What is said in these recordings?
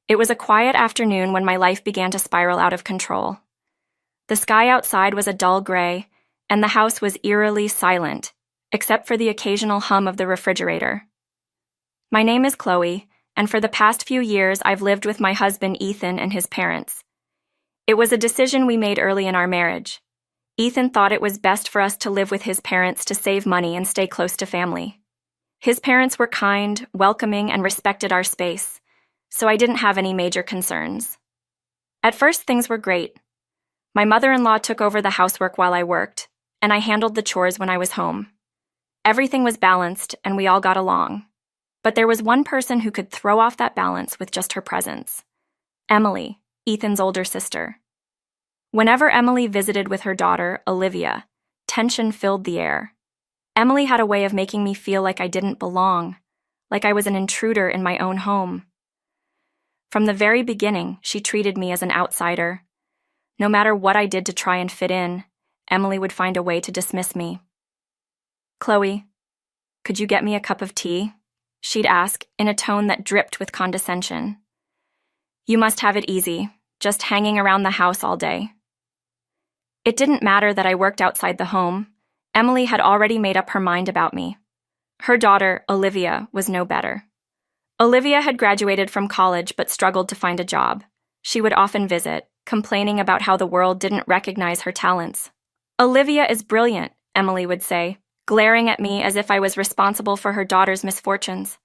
It was a quiet afternoon when my life began to spiral out of control. The sky outside was a dull gray, and the house was eerily silent, except for the occasional hum of the refrigerator. My name is Chloe, and for the past few years I've lived with my husband Ethan and his parents. It was a decision we made early in our marriage. Ethan thought it was best for us to live with his parents to save money and stay close to family. His parents were kind, welcoming, and respected our space, so I didn't have any major concerns. At first, things were great. My mother-in-law took over the housework while I worked, and I handled the chores when I was home. Everything was balanced, and we all got along. But there was one person who could throw off that balance with just her presence: Emily, Ethan's older sister. Whenever Emily visited with her daughter, Olivia, tension filled the air. Emily had a way of making me feel like I didn't belong, like I was an intruder in my own home. From the very beginning, she treated me as an outsider. No matter what I did to try and fit in, Emily would find a way to dismiss me. "Chloe, could you get me a cup of tea?" she'd ask in a tone that dripped with condescension. "You must have it easy, just hanging around the house all day." It didn't matter that I worked outside the home. Emily had already made up her mind about me. Her daughter, Olivia, was no better. Olivia had graduated from college but struggled to find a job. She would often visit, complaining about how the world didn't recognize her talents. "Olivia is brilliant," Emily would say, glaring at me as if I was responsible for her daughter's misfortunes.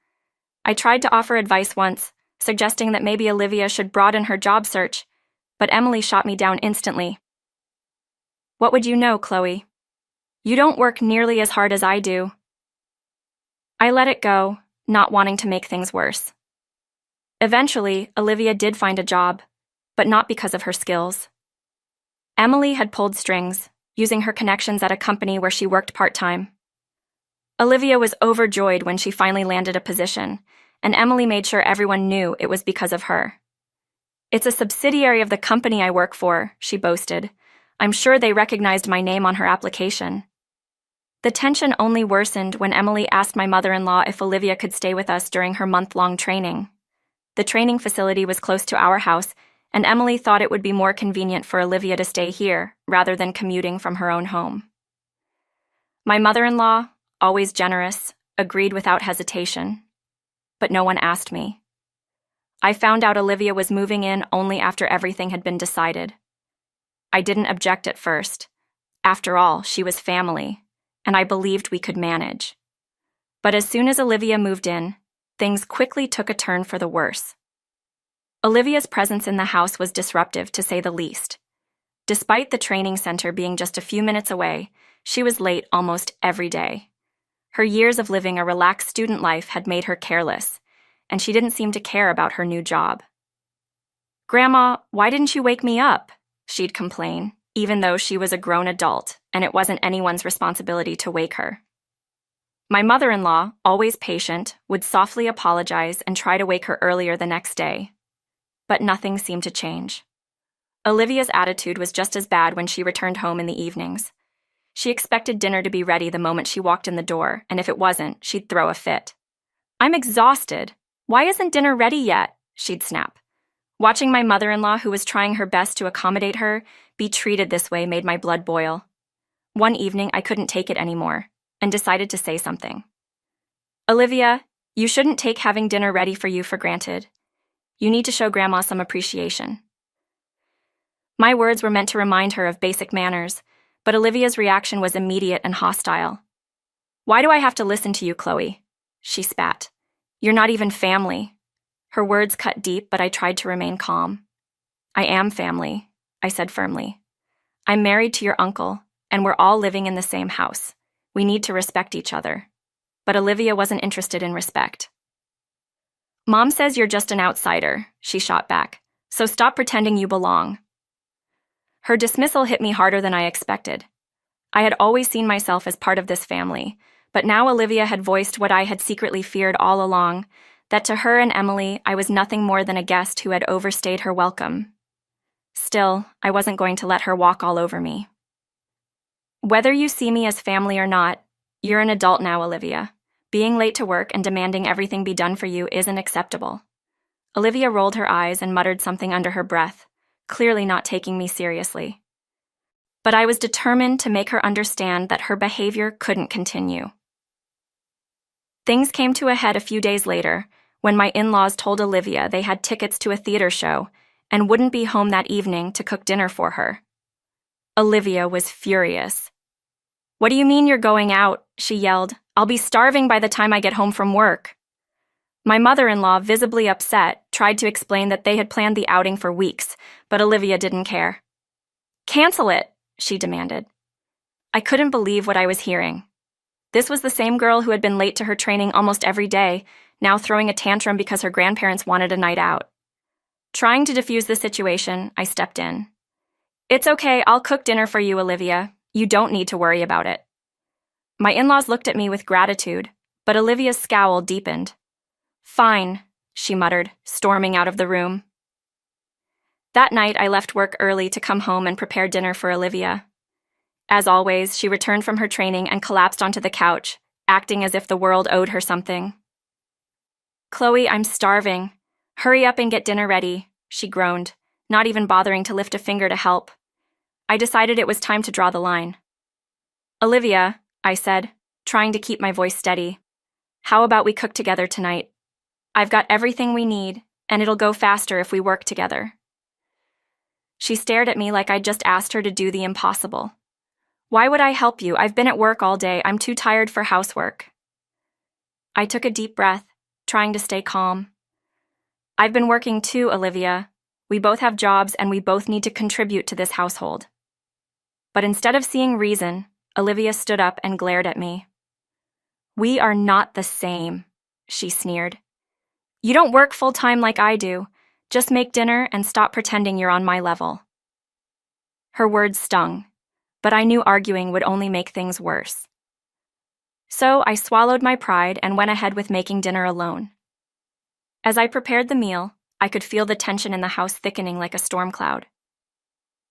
I tried to offer advice once, suggesting that maybe Olivia should broaden her job search, but Emily shot me down instantly. "What would you know, Chloe? You don't work nearly as hard as I do." I let it go, not wanting to make things worse. Eventually, Olivia did find a job, but not because of her skills. Emily had pulled strings, using her connections at a company where she worked part-time. Olivia was overjoyed when she finally landed a position, and Emily made sure everyone knew it was because of her. "It's a subsidiary of the company I work for," she boasted. "I'm sure they recognized my name on her application." The tension only worsened when Emily asked my mother-in-law if Olivia could stay with us during her month-long training. The training facility was close to our house, and Emily thought it would be more convenient for Olivia to stay here rather than commuting from her own home. My mother-in-law, always generous, agreed without hesitation. But no one asked me. I found out Olivia was moving in only after everything had been decided. I didn't object at first. After all, she was family, and I believed we could manage. But as soon as Olivia moved in, things quickly took a turn for the worse. Olivia's presence in the house was disruptive, to say the least. Despite the training center being just a few minutes away, she was late almost every day. Her years of living a relaxed student life had made her careless, and she didn't seem to care about her new job. "Grandma, why didn't you wake me up?" she'd complain, even though she was a grown adult and it wasn't anyone's responsibility to wake her. My mother-in-law, always patient, would softly apologize and try to wake her earlier the next day. But nothing seemed to change. Olivia's attitude was just as bad when she returned home in the evenings. She expected dinner to be ready the moment she walked in the door, and if it wasn't, she'd throw a fit. "I'm exhausted. Why isn't dinner ready yet?" she'd snap. Watching my mother-in-law, who was trying her best to accommodate her, be treated this way made my blood boil. One evening, I couldn't take it anymore, and decided to say something. "Olivia, you shouldn't take having dinner ready for you for granted. You need to show Grandma some appreciation." My words were meant to remind her of basic manners, but Olivia's reaction was immediate and hostile. "Why do I have to listen to you, Chloe?" she spat. "You're not even family." Her words cut deep, but I tried to remain calm. "I am family," I said firmly. "I'm married to your uncle, and we're all living in the same house. We need to respect each other." But Olivia wasn't interested in respect. "Mom says you're just an outsider," she shot back, "so stop pretending you belong." Her dismissal hit me harder than I expected. I had always seen myself as part of this family, but now Olivia had voiced what I had secretly feared all along, that to her and Emily, I was nothing more than a guest who had overstayed her welcome. Still, I wasn't going to let her walk all over me. "Whether you see me as family or not, you're an adult now, Olivia. Being late to work and demanding everything be done for you isn't acceptable. Olivia rolled her eyes and muttered something under her breath, clearly not taking me seriously. But I was determined to make her understand that her behavior couldn't continue. Things came to a head a few days later when my in-laws told Olivia they had tickets to a theater show and wouldn't be home that evening to cook dinner for her. Olivia was furious. "What do you mean you're going out?" she yelled. "I'll be starving by the time I get home from work." My mother-in-law, visibly upset, tried to explain that they had planned the outing for weeks, but Olivia didn't care. "Cancel it," she demanded. I couldn't believe what I was hearing. This was the same girl who had been late to her training almost every day, now throwing a tantrum because her grandparents wanted a night out. Trying to defuse the situation, I stepped in. "It's okay, I'll cook dinner for you, Olivia. You don't need to worry about it." My in-laws looked at me with gratitude, but Olivia's scowl deepened. "Fine," she muttered, storming out of the room. That night, I left work early to come home and prepare dinner for Olivia. As always, she returned from her training and collapsed onto the couch, acting as if the world owed her something. "Chloe, I'm starving. Hurry up and get dinner ready," she groaned, not even bothering to lift a finger to help. I decided it was time to draw the line. "Olivia," I said, trying to keep my voice steady, "how about we cook together tonight? I've got everything we need, and it'll go faster if we work together." She stared at me like I'd just asked her to do the impossible. "Why would I help you? I've been at work all day. I'm too tired for housework." I took a deep breath, trying to stay calm. "I've been working too, Olivia. We both have jobs and we both need to contribute to this household." But instead of seeing reason, Olivia stood up and glared at me. "We are not the same," she sneered. "You don't work full-time like I do. Just make dinner and stop pretending you're on my level." Her words stung, but I knew arguing would only make things worse. So I swallowed my pride and went ahead with making dinner alone. As I prepared the meal, I could feel the tension in the house thickening like a storm cloud.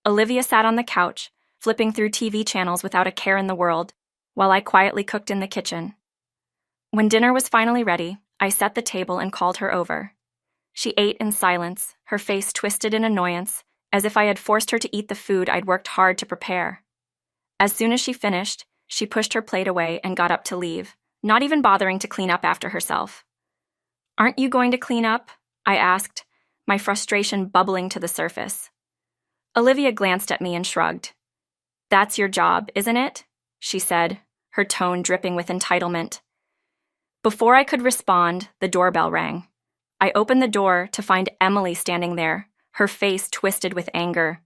Olivia sat on the couch, flipping through TV channels without a care in the world, while I quietly cooked in the kitchen. When dinner was finally ready, I set the table and called her over. She ate in silence, her face twisted in annoyance, as if I had forced her to eat the food I'd worked hard to prepare. As soon as she finished, she pushed her plate away and got up to leave, not even bothering to clean up after herself. "Aren't you going to clean up?" I asked, my frustration bubbling to the surface. Olivia glanced at me and shrugged. "That's your job, isn't it?" she said, her tone dripping with entitlement. Before I could respond, the doorbell rang. I opened the door to find Emily standing there, her face twisted with anger.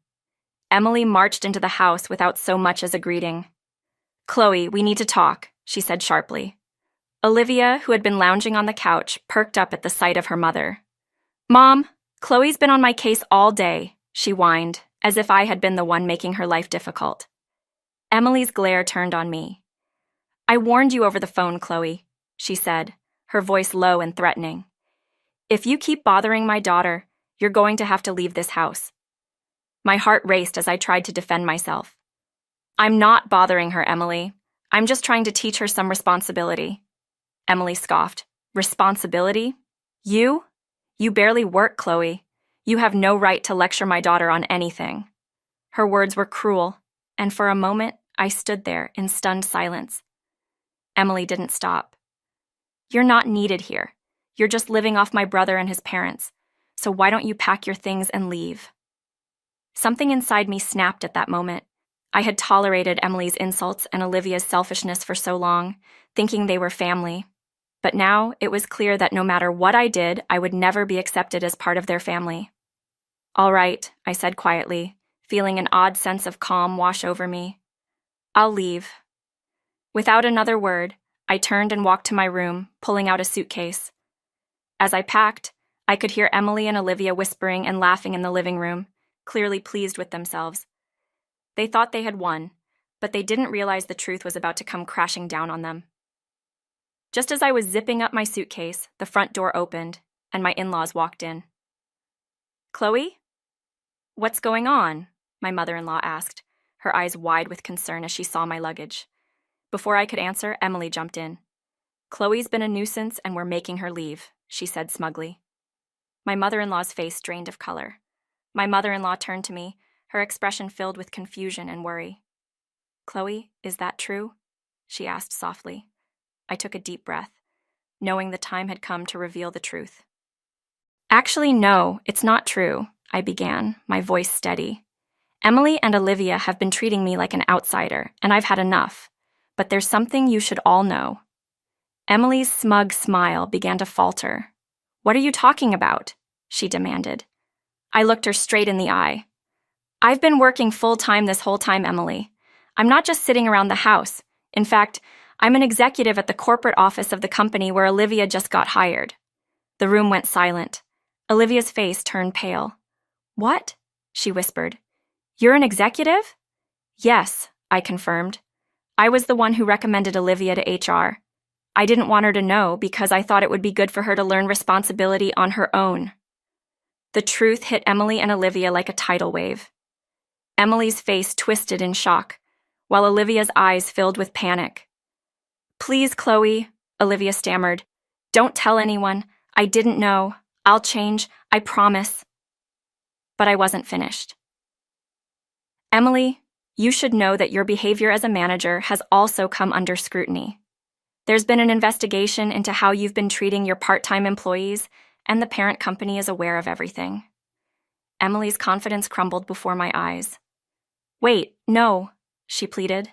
Emily marched into the house without so much as a greeting. "Chloe, we need to talk," she said sharply. Olivia, who had been lounging on the couch, perked up at the sight of her mother. "Mom, Chloe's been on my case all day," she whined, as if I had been the one making her life difficult. Emily's glare turned on me. "I warned you over the phone, Chloe," she said, her voice low and threatening. "If you keep bothering my daughter, you're going to have to leave this house." My heart raced as I tried to defend myself. "I'm not bothering her, Emily. I'm just trying to teach her some responsibility." Emily scoffed. "Responsibility? You? You barely work, Chloe. You have no right to lecture my daughter on anything." Her words were cruel, and for a moment, I stood there in stunned silence. Emily didn't stop. "You're not needed here. You're just living off my brother and his parents. So why don't you pack your things and leave?" Something inside me snapped at that moment. I had tolerated Emily's insults and Olivia's selfishness for so long, thinking they were family. But now it was clear that no matter what I did, I would never be accepted as part of their family. "All right," I said quietly, feeling an odd sense of calm wash over me. "I'll leave." Without another word, I turned and walked to my room, pulling out a suitcase. As I packed, I could hear Emily and Olivia whispering and laughing in the living room, clearly pleased with themselves. They thought they had won, but they didn't realize the truth was about to come crashing down on them. Just as I was zipping up my suitcase, the front door opened, and my in-laws walked in. "Chloe? What's going on?" my mother-in-law asked, her eyes wide with concern as she saw my luggage. Before I could answer, Emily jumped in. "Chloe's been a nuisance and we're making her leave," she said smugly. My mother-in-law's face drained of color. My mother-in-law turned to me, her expression filled with confusion and worry. "Chloe, is that true?" she asked softly. I took a deep breath, knowing the time had come to reveal the truth. "Actually, no, it's not true," I began, my voice steady. "Emily and Olivia have been treating me like an outsider, and I've had enough. But there's something you should all know." Emily's smug smile began to falter. "What are you talking about?" she demanded. I looked her straight in the eye. "I've been working full-time this whole time, Emily. I'm not just sitting around the house. In fact, I'm an executive at the corporate office of the company where Olivia just got hired." The room went silent. Olivia's face turned pale. "What?" she whispered. "You're an executive?" "Yes," I confirmed. "I was the one who recommended Olivia to HR. I didn't want her to know because I thought it would be good for her to learn responsibility on her own." The truth hit Emily and Olivia like a tidal wave. Emily's face twisted in shock, while Olivia's eyes filled with panic. "Please, Chloe," Olivia stammered. "Don't tell anyone. I didn't know. I'll change, I promise." But I wasn't finished. "Emily, you should know that your behavior as a manager has also come under scrutiny. There's been an investigation into how you've been treating your part-time employees, and the parent company is aware of everything." Emily's confidence crumbled before my eyes. "Wait, no," she pleaded.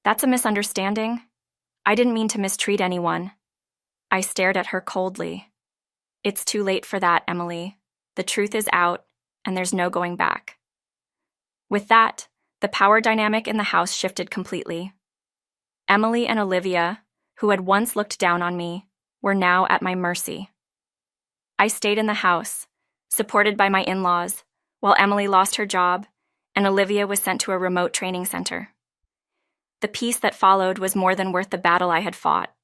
"That's a misunderstanding. I didn't mean to mistreat anyone." I stared at her coldly. "It's too late for that, Emily. The truth is out, and there's no going back." With that, the power dynamic in the house shifted completely. Emily and Olivia, who had once looked down on me, were now at my mercy. I stayed in the house, supported by my in-laws, while Emily lost her job, and Olivia was sent to a remote training center. The peace that followed was more than worth the battle I had fought.